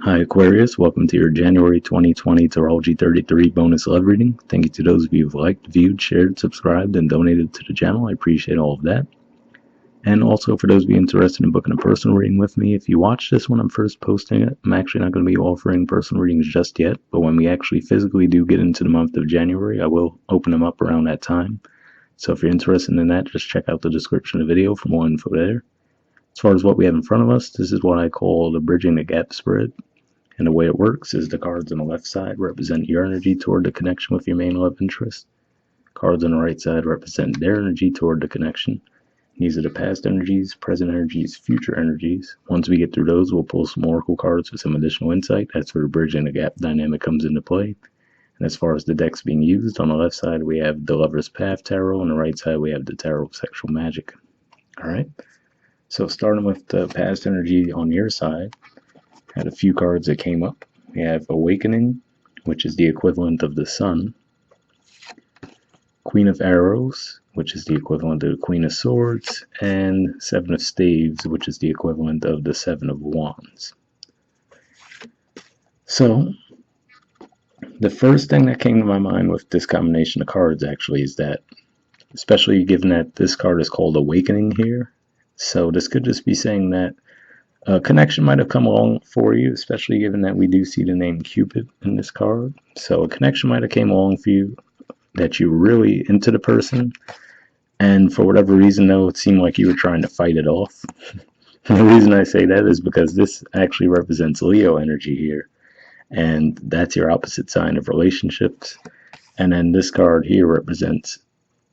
Hi Aquarius, welcome to your January 2020 Astrology 33 bonus love reading. Thank you to those of you who've liked, viewed, shared, subscribed, and donated to the channel. I appreciate all of that. And also for those of you interested in booking a personal reading with me, if you watch this when I'm first posting it, I'm actually not going to be offering personal readings just yet, but when we actually physically do get into the month of January, I will open them up around that time. So if you're interested in that, just check out the description of the video for more info there. As far as what we have in front of us, this is what I call the bridging the gap spread. And the way it works is the cards on the left side represent your energy toward the connection with your main love interest. Cards on the right side represent their energy toward the connection. These are the past energies, present energies, future energies. Once we get through those, we'll pull some oracle cards for some additional insight. That's where the bridging the gap dynamic comes into play. And as far as the decks being used, on the left side we have the Lover's Path Tarot, on the right side we have the Tarot of Sexual Magic. Alright, so starting with the past energy on your side, had a few cards that came up. We have Awakening, which is the equivalent of the Sun. Queen of Arrows, which is the equivalent of the Queen of Swords. And Seven of Staves, which is the equivalent of the Seven of Wands. So, the first thing that came to my mind with this combination of cards actually is that, especially given that this card is called Awakening here, so this could just be saying that a connection might have come along for you, especially given that we do see the name Cupid in this card. So a connection might have came along for you that you were really into the person, and for whatever reason though, it seemed like you were trying to fight it off. The reason I say that is because this actually represents Leo energy here, and that's your opposite sign of relationships. And then this card here represents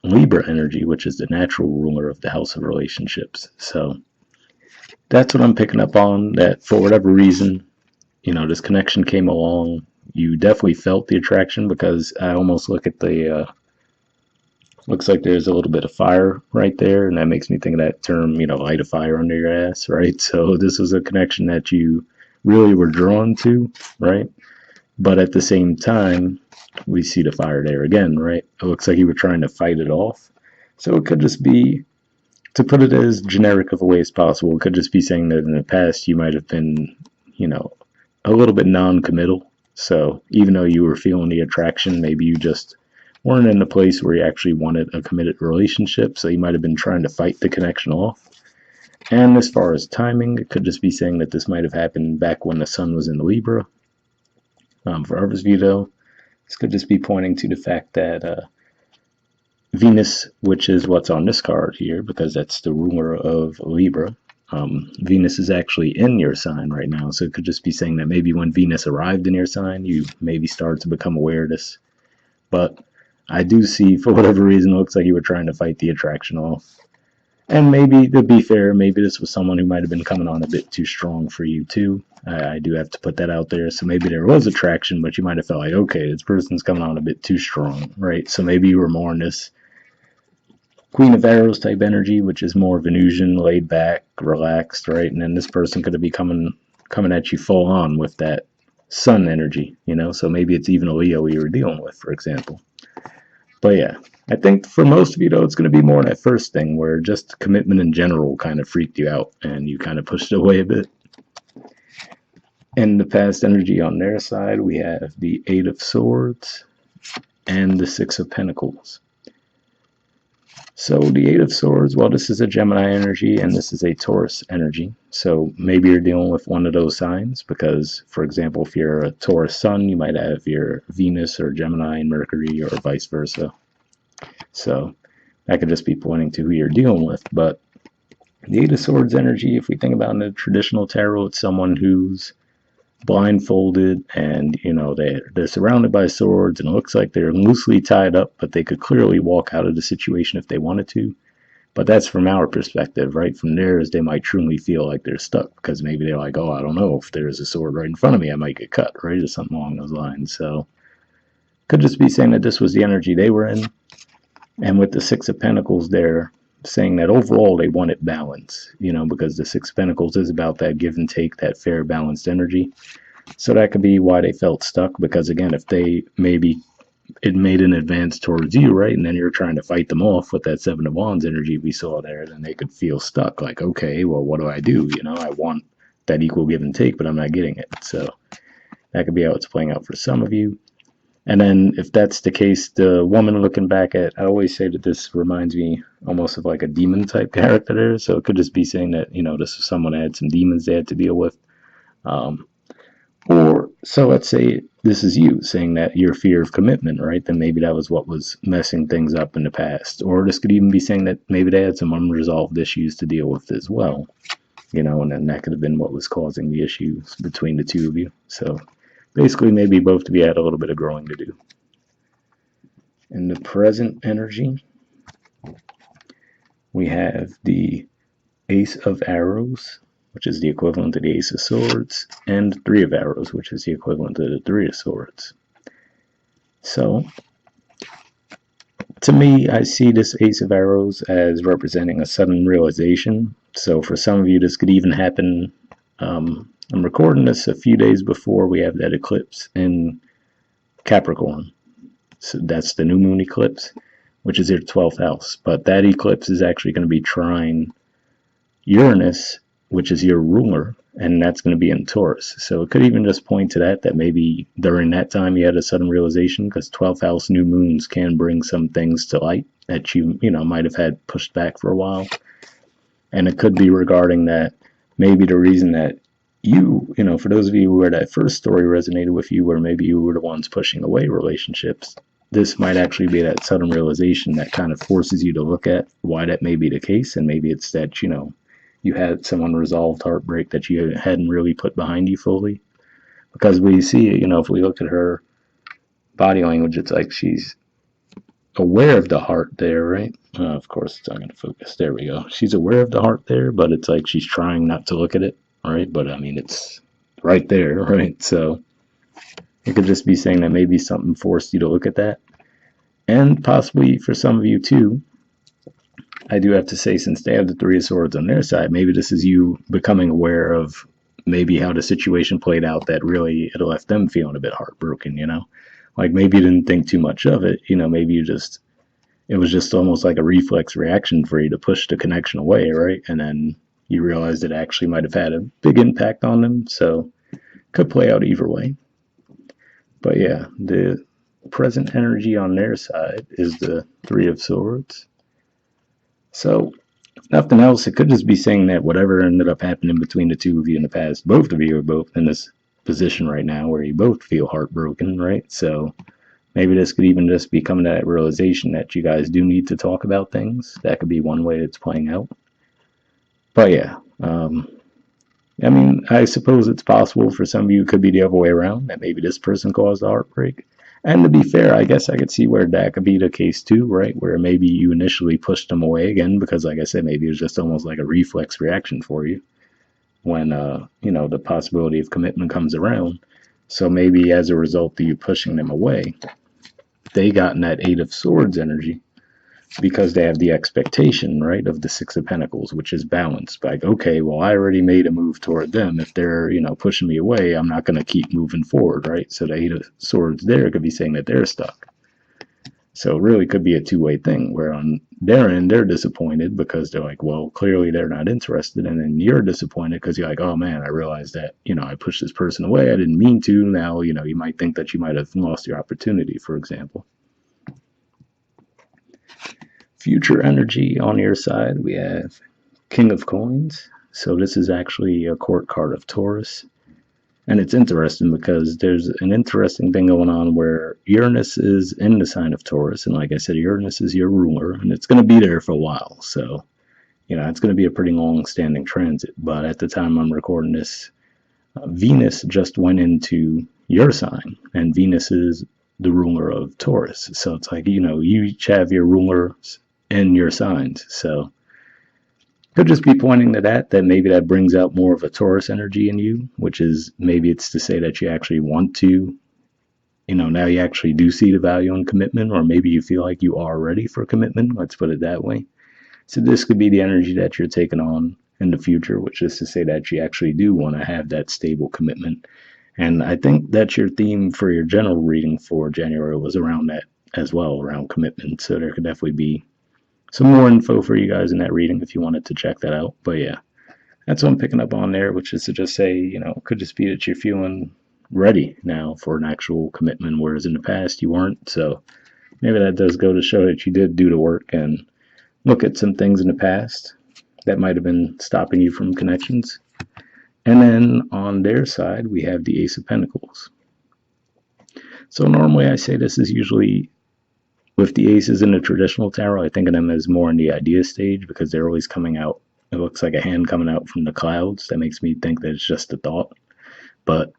Libra energy, which is the natural ruler of the house of relationships. So that's what I'm picking up on, that for whatever reason, this connection came along. You definitely felt the attraction, because I almost look at the, looks like there's a little bit of fire right there, and that makes me think of that term, light a fire under your ass, right? So this was a connection that you really were drawn to, right? But at the same time, we see the fire there again, right? It looks like you were trying to fight it off. So it could just be, to put it as generic of a way as possible, it could just be saying that in the past you might have been, a little bit non-committal. So even though you were feeling the attraction, maybe you just weren't in a place where you actually wanted a committed relationship. So you might have been trying to fight the connection off. And as far as timing, it could just be saying that this might have happened back when the sun was in Libra. For others of you, though, this could just be pointing to the fact that Venus, which is what's on this card here, because that's the ruler of Libra, Venus is actually in your sign right now. So it could just be saying that maybe when Venus arrived in your sign, you maybe started to become aware of this. But I do see, for whatever reason, it looks like you were trying to fight the attraction off. And maybe, to be fair, maybe this was someone who might have been coming on a bit too strong for you too. I do have to put that out there. So maybe there was attraction, but you might have felt like, okay, this person's coming on a bit too strong, right? So maybe you were more in this Queen of Arrows type energy, which is more Venusian, laid back, relaxed, right? And then this person could be coming at you full on with that Sun energy, So maybe it's even a Leo you were dealing with, for example. But yeah, I think for most of you, though, it's going to be more that first thing where just commitment in general kind of freaked you out and you kind of pushed it away a bit. In the past energy on their side, we have the Eight of Swords and the Six of Pentacles. So the Eight of Swords, well, this is a Gemini energy and this is a Taurus energy. So maybe you're dealing with one of those signs because, for example, if you're a Taurus sun, you might have your Venus or Gemini and Mercury or vice versa. So that could just be pointing to who you're dealing with. But the Eight of Swords energy, if we think about in the traditional tarot, it's someone who's blindfolded and they're surrounded by swords and it looks like they're loosely tied up, but they could clearly walk out of the situation if they wanted to. But that's from our perspective, right? From theirs, they might truly feel like they're stuck because maybe they're like, oh, I don't know, if there's a sword right in front of me, I might get cut, right? Or something along those lines. So could just be saying that this was the energy they were in. And with the Six of Pentacles there, saying that overall they wanted balance, because the Six of Pentacles is about that give and take, that fair, balanced energy. So that could be why they felt stuck, because again, if they maybe it made an advance towards you, right, and then you're trying to fight them off with that Seven of Wands energy we saw there, then they could feel stuck, like, okay, well, what do? I want that equal give and take, but I'm not getting it. So that could be how it's playing out for some of you. And then if that's the case, the woman looking back at, I always say that this reminds me almost of like a demon type character there. So it could just be saying that, this is someone that had some demons they had to deal with. Or so let's say this is you saying that your fear of commitment, right? Then maybe that was what was messing things up in the past. Or this could even be saying that maybe they had some unresolved issues to deal with as well, and then that could have been what was causing the issues between the two of you. So basically, maybe both of you had a little bit of growing to do. In the present energy, we have the Ace of Arrows, which is the equivalent to the Ace of Swords, and Three of Arrows, which is the equivalent to the Three of Swords. So, to me, I see this Ace of Arrows as representing a sudden realization. So for some of you, this could even happen. I'm recording this a few days before we have that eclipse in Capricorn. So that's the new moon eclipse, which is your 12th house. But that eclipse is actually going to be trine Uranus, which is your ruler, and that's going to be in Taurus. So it could even just point to that maybe during that time you had a sudden realization, because 12th house new moons can bring some things to light that you might have had pushed back for a while. And it could be regarding that maybe the reason that for those of you where that first story resonated with you, where maybe you were the ones pushing away relationships, this might actually be that sudden realization that kind of forces you to look at why that may be the case. And maybe it's that, you had some unresolved heartbreak that you hadn't really put behind you fully. Because we see it, if we look at her body language, it's like she's aware of the heart there, right? Of course, it's not going to focus. There we go. She's aware of the heart there, but it's like she's trying not to look at it, right? But I mean, it's right there, right? So it could just be saying that maybe something forced you to look at that. And possibly for some of you too, I do have to say, since they have the Three of Swords on their side, maybe this is you becoming aware of maybe how the situation played out that really it left them feeling a bit heartbroken, Like maybe you didn't think too much of it, maybe it was just almost like a reflex reaction for you to push the connection away, right? And then you realized it actually might have had a big impact on them, so it could play out either way. But yeah, the present energy on their side is the Three of Swords. So, if nothing else, it could just be saying that whatever ended up happening between the two of you in the past, both of you are both in this position right now where you both feel heartbroken, right? So maybe this could even just be coming to that realization that you guys do need to talk about things. That could be one way it's playing out. But yeah, I mean, I suppose it's possible for some of you it could be the other way around, that maybe this person caused the heartbreak. And to be fair, I guess I could see where that could be the case too, right? Where maybe you initially pushed them away again because, like I said, maybe it was just almost like a reflex reaction for you when, the possibility of commitment comes around. So maybe as a result of you pushing them away, they got in that Eight of Swords energy because they have the expectation, right, of the Six of Pentacles, which is balanced. Like, okay, well, I already made a move toward them. If they're, pushing me away, I'm not going to keep moving forward, right? So the Eight of Swords there could be saying that they're stuck. So it really could be a two-way thing where on their end, they're disappointed because they're like, well, clearly they're not interested. And then you're disappointed because you're like, oh, man, I realized that, I pushed this person away. I didn't mean to. Now, you might think that you might have lost your opportunity, for example. Future energy on your side, we have King of Coins. So this is actually a court card of Taurus. And it's interesting because there's an interesting thing going on where Uranus is in the sign of Taurus. And like I said, Uranus is your ruler, and it's going to be there for a while. So, it's going to be a pretty long-standing transit. But at the time I'm recording this, Venus just went into your sign, and Venus is the ruler of Taurus. So it's like, you each have your rulers in your signs. So could just be pointing to that maybe that brings out more of a Taurus energy in you, which is maybe it's to say that you actually want to, now you actually do see the value in commitment, or maybe you feel like you are ready for commitment. Let's put it that way. So this could be the energy that you're taking on in the future, which is to say that you actually do want to have that stable commitment. And I think that's your theme for your general reading for January was around that as well, around commitment. So there could definitely be some more info for you guys in that reading if you wanted to check that out. But yeah, that's what I'm picking up on there, which is to just say, it could just be that you're feeling ready now for an actual commitment, whereas in the past you weren't. So maybe that does go to show that you did do the work and look at some things in the past that might have been stopping you from connections. And then on their side, we have the Ace of Pentacles. So normally I say this is usually with the aces in the traditional tarot. I think of them as more in the idea stage because they're always coming out. It looks like a hand coming out from the clouds. That makes me think that it's just a thought. But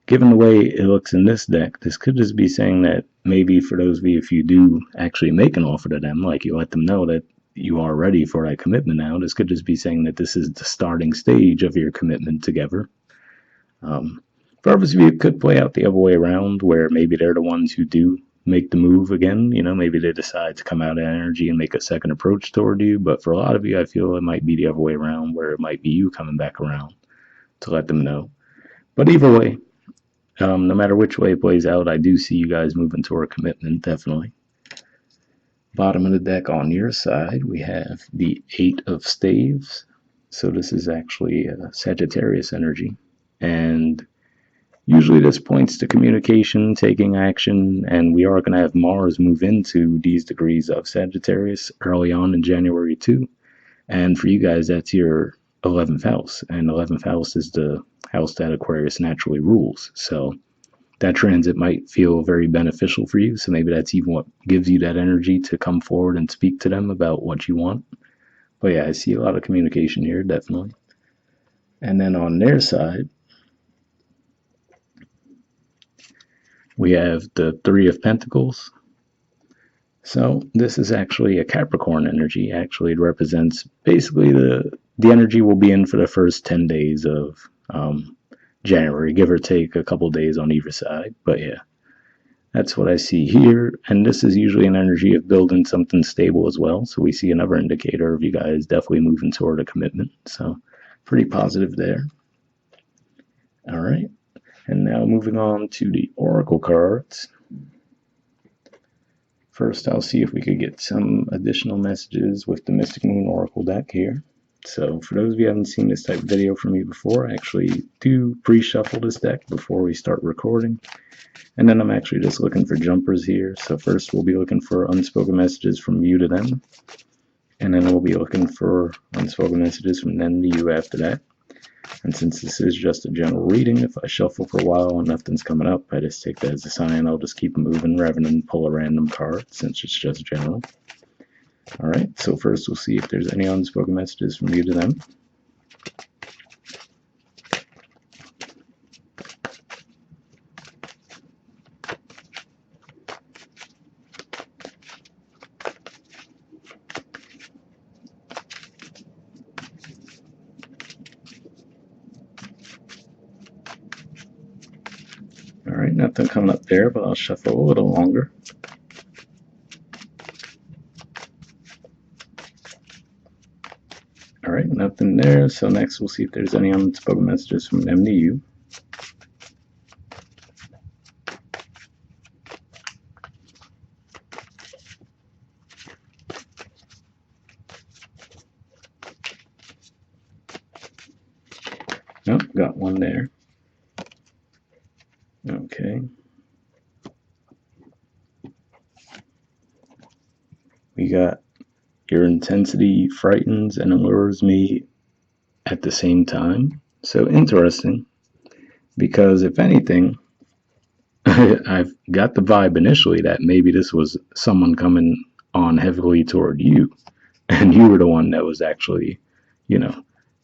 given the way it looks in this deck, this could just be saying that maybe for those of you, if you do actually make an offer to them, like you let them know that you are ready for that commitment now, this could just be saying that this is the starting stage of your commitment together. For others of you, it could play out the other way around, where maybe they're the ones who do make the move again. Maybe they decide to come out of energy and make a second approach toward you. But for a lot of you, I feel it might be the other way around, where it might be you coming back around to let them know. But either way, no matter which way it plays out, I do see you guys moving toward a commitment, definitely. Bottom of the deck on your side, we have the Eight of Staves. So this is actually Sagittarius energy. And usually this points to communication, taking action, and we are going to have Mars move into these degrees of Sagittarius early on in January too. And for you guys, that's your 11th house. And 11th house is the house that Aquarius naturally rules. So that transit might feel very beneficial for you. So maybe that's even what gives you that energy to come forward and speak to them about what you want. But yeah, I see a lot of communication here, definitely. And then on their side, we have the Three of Pentacles. So this is actually a Capricorn energy. Actually, it represents basically the energy we'll be in for the first 10 days of January, give or take a couple days on either side. But yeah, that's what I see here. And this is usually an energy of building something stable as well. So we see another indicator of you guys definitely moving toward a commitment. So pretty positive there. All right. And now moving on to the Oracle cards. First, I'll see if we could get some additional messages with the Mystic Moon Oracle deck here. So for those of you who haven't seen this type of video from me before, I actually do pre-shuffle this deck before we start recording. And then I'm actually just looking for jumpers here. So first we'll be looking for unspoken messages from you to them. And then we'll be looking for unspoken messages from them to you after that. And since this is just a general reading, if I shuffle for a while and nothing's coming up, I just take that as a sign. I'll just keep moving rather than pull a random card since it's just general. Alright, so first we'll see if there's any unspoken messages from you to them. Alright, nothing coming up there, but I'll shuffle a little longer. Alright, nothing there, so next we'll see if there's any unspoken messages from them to you. Nope, got one there. Okay. We got your intensity frightens and allures me at the same time. So interesting, because if anything, I've got the vibe initially that maybe this was someone coming on heavily toward you, and you were the one that was actually,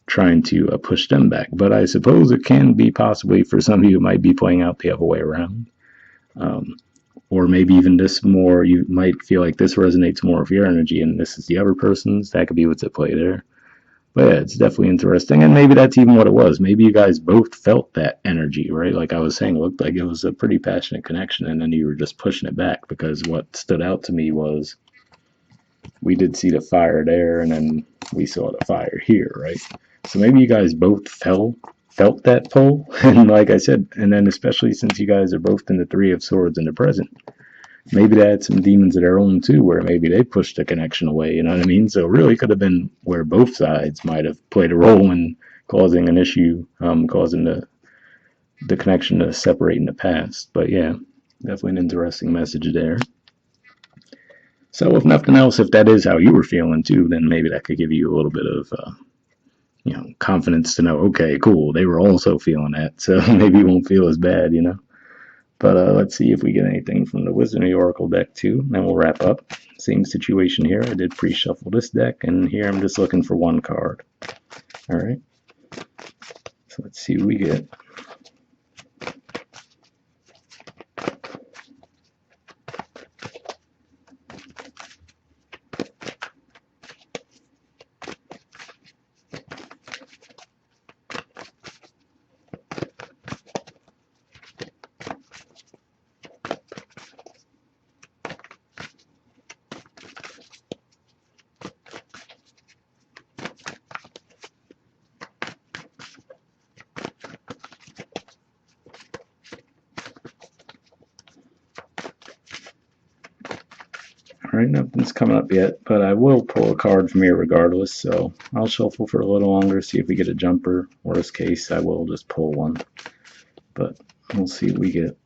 trying to push them back. But I suppose it can be possibly for some of you, it might be playing out the other way around. Or maybe even this more, you might feel like this resonates more with your energy and this is the other person's. That could be what's at play there. But yeah, it's definitely interesting. And maybe that's even what it was. Maybe you guys both felt that energy, right? Like I was saying, it looked like it was a pretty passionate connection, and then you were just pushing it back, because what stood out to me was we did see the fire there, and then we saw the fire here, right? So maybe you guys both felt that pull. And like I said, and then especially since you guys are both in the Three of Swords in the present, maybe they had some demons of their own too, where maybe they pushed the connection away, you know what I mean? So it really could have been where both sides might have played a role in causing an issue, causing the connection to separate in the past. But yeah, definitely an interesting message there. So if nothing else, if that is how you were feeling too, then maybe that could give you a little bit of confidence to know, okay, cool, they were also feeling that, so maybe you won't feel as bad. But let's see if we get anything from the Wisdom of the Oracle deck too, and we'll wrap up. Same situation here. I did pre-shuffle this deck, and here I'm just looking for one card. All right. So let's see what we get. Alright, nothing's coming up yet, but I will pull a card from here regardless, so I'll shuffle for a little longer, see if we get a jumper. Worst case, I will just pull one, but we'll see what we get.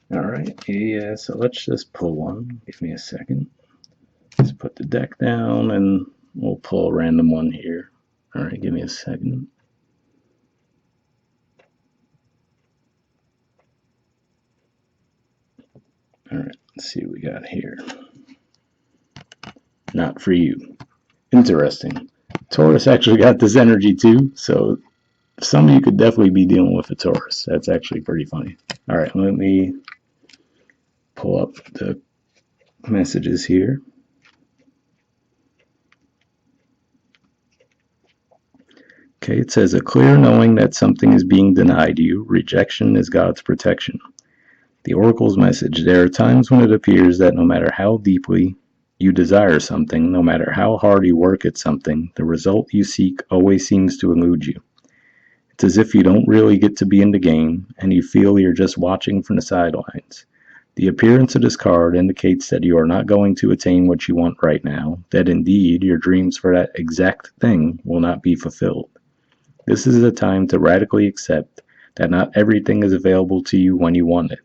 Alright, yeah, so let's just pull one. Give me a second. Just put the deck down and we'll pull a random one here. Alright, give me a second. Alright, let's see what we got here. Not for you. Interesting. Taurus actually got this energy too, so some of you could definitely be dealing with a Taurus. That's actually pretty funny. Alright, let me pull up the messages here. Okay, it says a clear knowing that something is being denied you. Rejection is God's protection. The Oracle's message: there are times when it appears that no matter how deeply you desire something, no matter how hard you work at something, the result you seek always seems to elude you. It's as if you don't really get to be in the game, and you feel you're just watching from the sidelines. The appearance of this card indicates that you are not going to attain what you want right now, that indeed your dreams for that exact thing will not be fulfilled. This is a time to radically accept that not everything is available to you when you want it.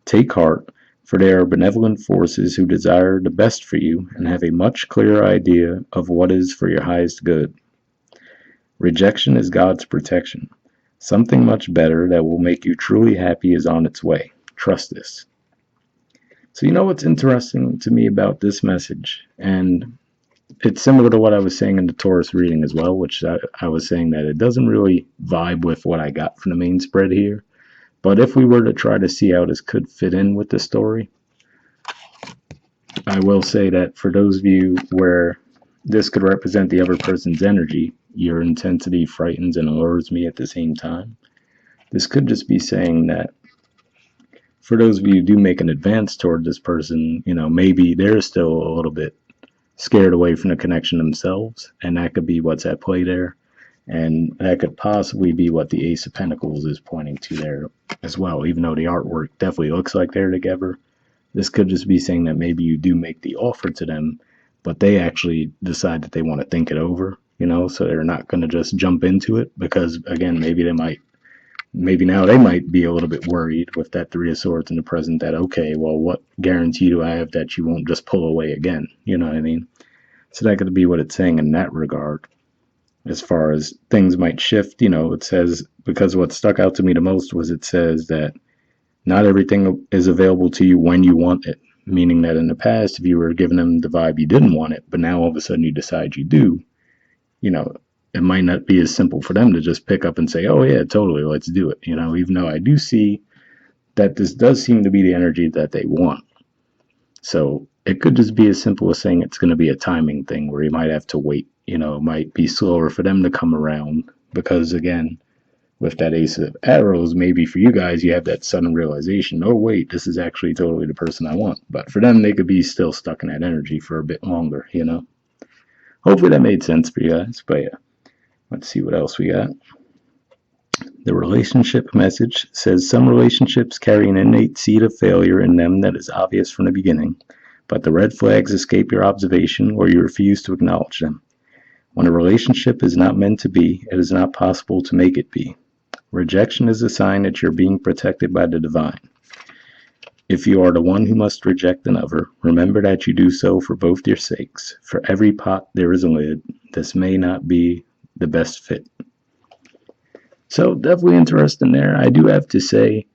Take heart, for there are benevolent forces who desire the best for you and have a much clearer idea of what is for your highest good. Rejection is God's protection. Something much better that will make you truly happy is on its way. Trust this. So you know what's interesting to me about this message, and it's similar to what I was saying in the Taurus reading as well, which I was saying that it doesn't really vibe with what I got from the main spread here. But if we were to try to see how this could fit in with the story, I will say that for those of you where this could represent the other person's energy, your intensity frightens and allures me at the same time. This could just be saying that for those of you who do make an advance toward this person, maybe they're still a little bit scared away from the connection themselves, and that could be what's at play there. And that could possibly be what the Ace of Pentacles is pointing to there as well, even though the artwork definitely looks like they're together. This could just be saying that maybe you do make the offer to them, but they actually decide that they want to think it over, so they're not going to just jump into it because, again, maybe now they might be a little bit worried with that Three of Swords in the present that, okay, well, what guarantee do I have that you won't just pull away again? You know what I mean? So that could be what it's saying in that regard. As far as things might shift, it says, because what stuck out to me the most was it says that not everything is available to you when you want it, meaning that in the past, if you were giving them the vibe you didn't want it, but now all of a sudden you decide you do, it might not be as simple for them to just pick up and say, oh yeah, totally, let's do it, even though I do see that this does seem to be the energy that they want. So it could just be as simple as saying it's going to be a timing thing where you might have to wait. It might be slower for them to come around because, again, with that Ace of Arrows, maybe for you guys, you have that sudden realization, oh, wait, this is actually totally the person I want. But for them, they could be still stuck in that energy for a bit longer, you know? Hopefully that made sense for you guys. But yeah, let's see what else we got. The relationship message says some relationships carry an innate seed of failure in them that is obvious from the beginning, but the red flags escape your observation or you refuse to acknowledge them. When a relationship is not meant to be, it is not possible to make it be. Rejection is a sign that you're being protected by the divine. If you are the one who must reject another, remember that you do so for both your sakes. For every pot there is a lid. This may not be the best fit. So definitely interesting there. I do have to say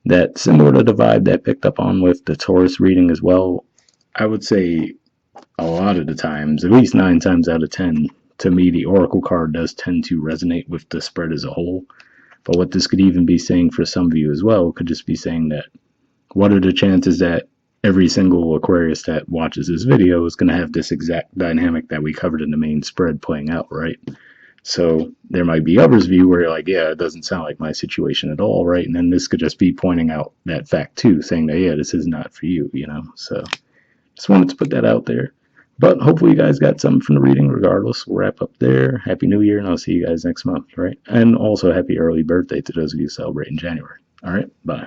that similar to the vibe that I picked up on with the Taurus reading as well, I would say a lot of the times, at least 9 times out of 10, to me the Oracle card does tend to resonate with the spread as a whole. But what this could even be saying for some of you as well could just be saying that what are the chances that every single Aquarius that watches this video is going to have this exact dynamic that we covered in the main spread playing out, right? So there might be others of you where you're like, yeah, it doesn't sound like my situation at all, right? And then this could just be pointing out that fact too, saying that, yeah, this is not for you, you know? So just wanted to put that out there. But hopefully you guys got something from the reading regardless. We'll wrap up there. Happy New Year, and I'll see you guys next month, right? And also happy early birthday to those of you celebrating January. All right, bye.